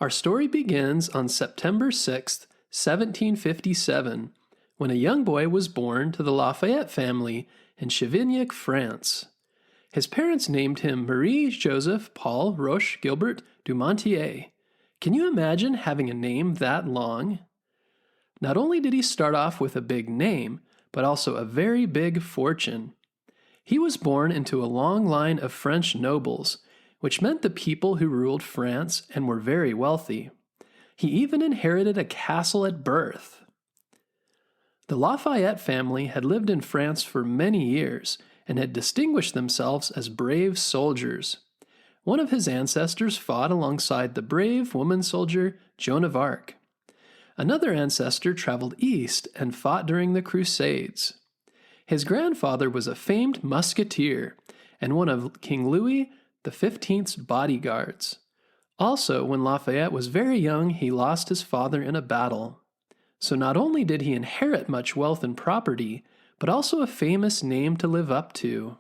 Our story begins on September 6th, 1757, when a young boy was born to the Lafayette family in Chevignac, France. His parents named him Marie-Joseph Paul Roche Gilbert Dumontier. Can you imagine having a name that long? Not only did he start off with a big name, but also a very big fortune. He was born into a long line of French nobles, which meant the people who ruled France and were very wealthy. He even inherited a castle at birth. The Lafayette family had lived in France for many years and had distinguished themselves as brave soldiers. One of his ancestors fought alongside the brave woman soldier Joan of Arc. Another ancestor traveled east and fought during the Crusades. His grandfather was a famed musketeer and one of King Louis XV's bodyguards. Also, when Lafayette was very young, he lost his father in a battle. So not only did he inherit much wealth and property, but also a famous name to live up to.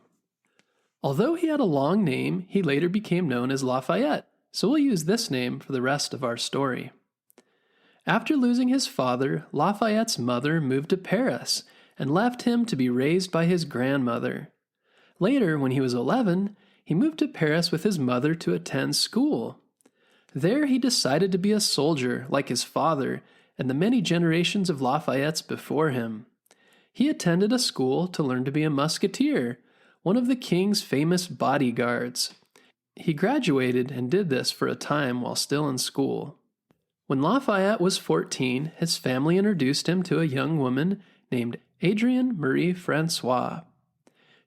Although he had a long name, he later became known as Lafayette, so we'll use this name for the rest of our story. After losing his father, Lafayette's mother moved to Paris and left him to be raised by his grandmother. Later, when he was 11, he moved to Paris with his mother to attend school. There he decided to be a soldier like his father and the many generations of Lafayettes before him. He attended a school to learn to be a musketeer, one of the king's famous bodyguards. He graduated and did this for a time while still in school. When Lafayette was 14, his family introduced him to a young woman named Adrienne Marie Francois.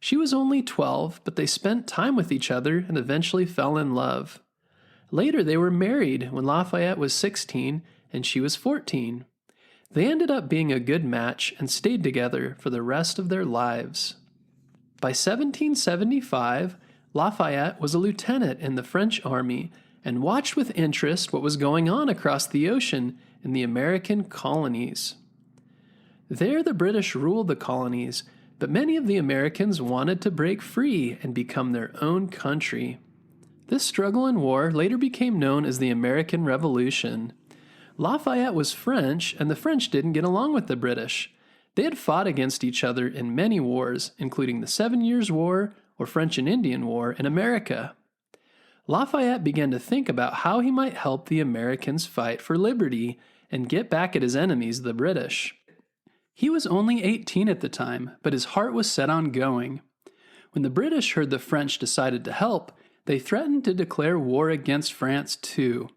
She was only 12, but they spent time with each other and eventually fell in love. Later, they were married when Lafayette was 16 and she was 14. They ended up being a good match and stayed together for the rest of their lives. By 1775, Lafayette was a lieutenant in the French army and watched with interest what was going on across the ocean in the American colonies. There, the British ruled the colonies, but many of the Americans wanted to break free and become their own country. This struggle and war later became known as the American Revolution. Lafayette was French, and the French didn't get along with the British. They had fought against each other in many wars, including the 7 Years' War or French and Indian War in America. Lafayette began to think about how he might help the Americans fight for liberty and get back at his enemies, the British. He was only 18 at the time, but his heart was set on going. When the British heard the French decided to help, they threatened to declare war against France too.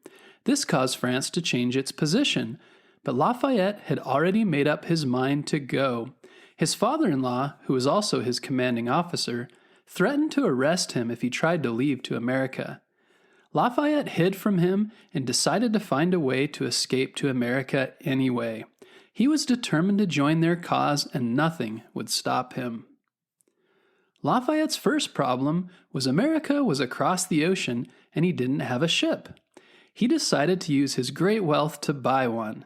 This caused France to change its position, but Lafayette had already made up his mind to go. His father-in-law, who was also his commanding officer, threatened to arrest him if he tried to leave to America. Lafayette hid from him and decided to find a way to escape to America anyway. He was determined to join their cause, and nothing would stop him. Lafayette's first problem was America was across the ocean and he didn't have a ship. He decided to use his great wealth to buy one.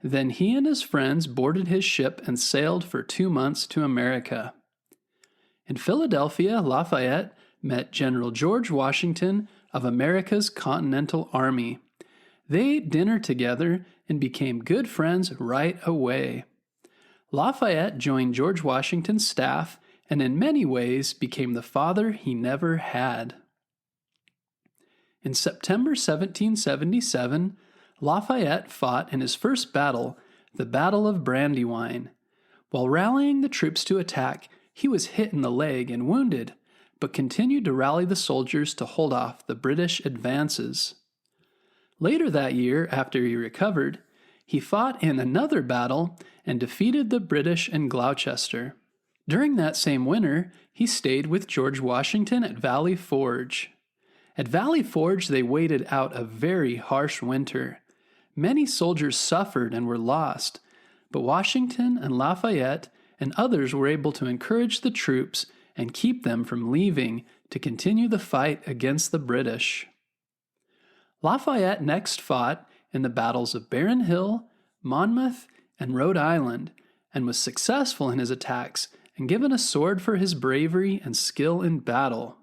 Then he and his friends boarded his ship and sailed for 2 months to America. In Philadelphia, Lafayette met General George Washington of America's Continental Army. They ate dinner together and became good friends right away. Lafayette joined George Washington's staff and in many ways became the father he never had. In September 1777, Lafayette fought in his first battle, the Battle of Brandywine. While rallying the troops to attack, he was hit in the leg and wounded, but continued to rally the soldiers to hold off the British advances. Later that year, after he recovered, he fought in another battle and defeated the British in Gloucester. During that same winter, he stayed with George Washington at Valley Forge. At Valley Forge, they waited out a very harsh winter. Many soldiers suffered and were lost, but Washington and Lafayette and others were able to encourage the troops and keep them from leaving to continue the fight against the British. Lafayette next fought in the battles of Baron Hill, Monmouth, and Rhode Island, and was successful in his attacks and given a sword for his bravery and skill in battle.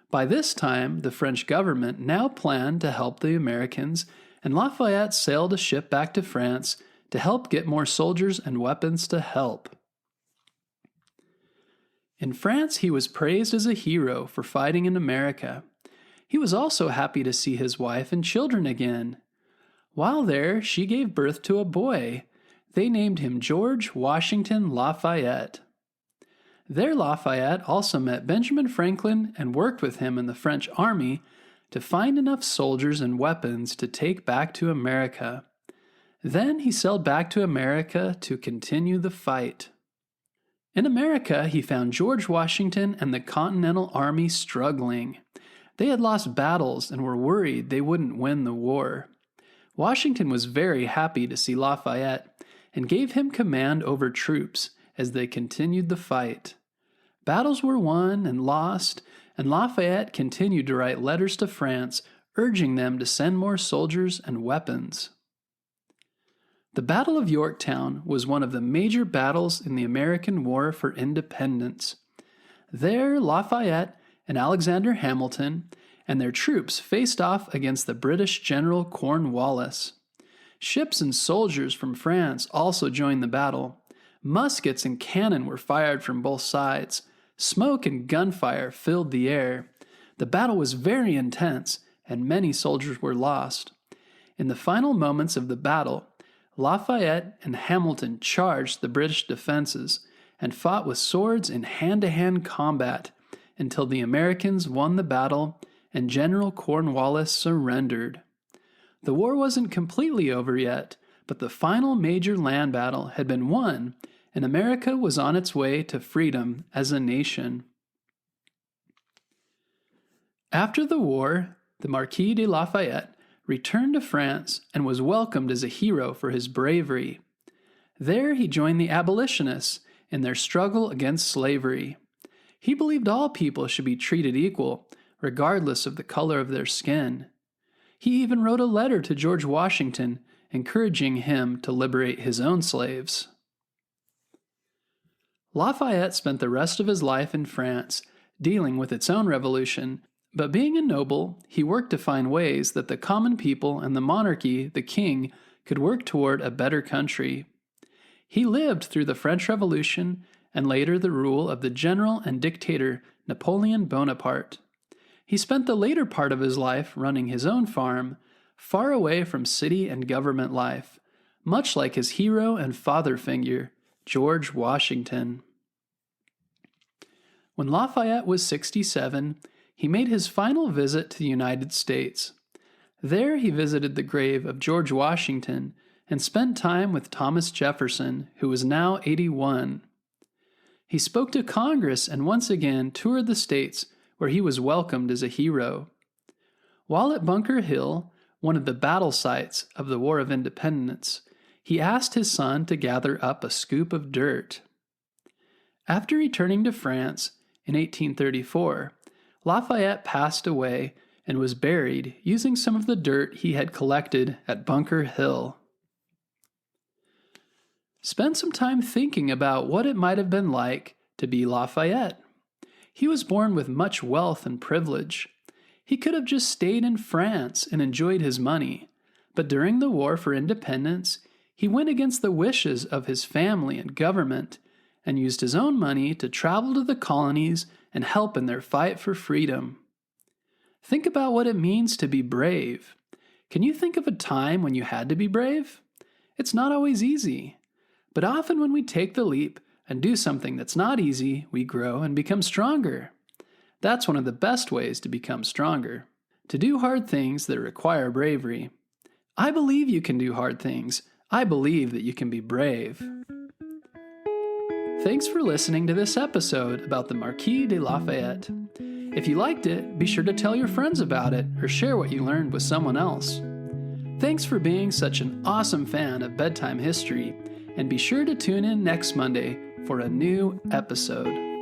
By this time, the French government now planned to help the Americans, and Lafayette sailed a ship back to France to help get more soldiers and weapons to help. In France, he was praised as a hero for fighting in America. He was also happy to see his wife and children again. While there, she gave birth to a boy. They named him George Washington Lafayette. There, Lafayette also met Benjamin Franklin and worked with him in the French army to find enough soldiers and weapons to take back to America. Then he sailed back to America to continue the fight. In America, he found George Washington and the Continental Army struggling. They had lost battles and were worried they wouldn't win the war. Washington was very happy to see Lafayette and gave him command over troops as they continued the fight. Battles were won and lost, and Lafayette continued to write letters to France urging them to send more soldiers and weapons. The Battle of Yorktown was one of the major battles in the American War for Independence. There, Lafayette and Alexander Hamilton and their troops faced off against the British General Cornwallis. Ships and soldiers from France also joined the battle. Muskets and cannon were fired from both sides. Smoke and gunfire filled the air. The battle was very intense, and many soldiers were lost. In the final moments of the battle, Lafayette and Hamilton charged the British defenses and fought with swords in hand-to-hand combat until the Americans won the battle and General Cornwallis surrendered. The war wasn't completely over yet, but the final major land battle had been won, and America was on its way to freedom as a nation. After the war, the Marquis de Lafayette returned to France and was welcomed as a hero for his bravery. There he joined the abolitionists in their struggle against slavery. He believed all people should be treated equal, regardless of the color of their skin. He even wrote a letter to George Washington encouraging him to liberate his own slaves. Lafayette spent the rest of his life in France, dealing with its own revolution, but being a noble, he worked to find ways that the common people and the monarchy, the king, could work toward a better country. He lived through the French Revolution and later the rule of the general and dictator Napoleon Bonaparte. He spent the later part of his life running his own farm, far away from city and government life, much like his hero and father figure, George Washington. When Lafayette was 67, he made his final visit to the United States. There he visited the grave of George Washington and spent time with Thomas Jefferson, who was now 81. He spoke to Congress and once again toured the states where he was welcomed as a hero. While at Bunker Hill, one of the battle sites of the War of Independence, he asked his son to gather up a scoop of dirt. After returning to France in 1834, Lafayette passed away and was buried using some of the dirt he had collected at Bunker Hill. Spend some time thinking about what it might have been like to be Lafayette. He was born with much wealth and privilege. He could have just stayed in France and enjoyed his money, but during the War for Independence, he went against the wishes of his family and government and used his own money to travel to the colonies and help in their fight for freedom. Think about what it means to be brave. Can you think of a time when you had to be brave? It's not always easy, but often when we take the leap and do something that's not easy, we grow and become stronger. That's one of the best ways to become stronger, to do hard things that require bravery. I believe you can do hard things. I believe that you can be brave. Thanks for listening to this episode about the Marquis de Lafayette. If you liked it, be sure to tell your friends about it or share what you learned with someone else. Thanks for being such an awesome fan of bedtime history, and be sure to tune in next Monday for a new episode.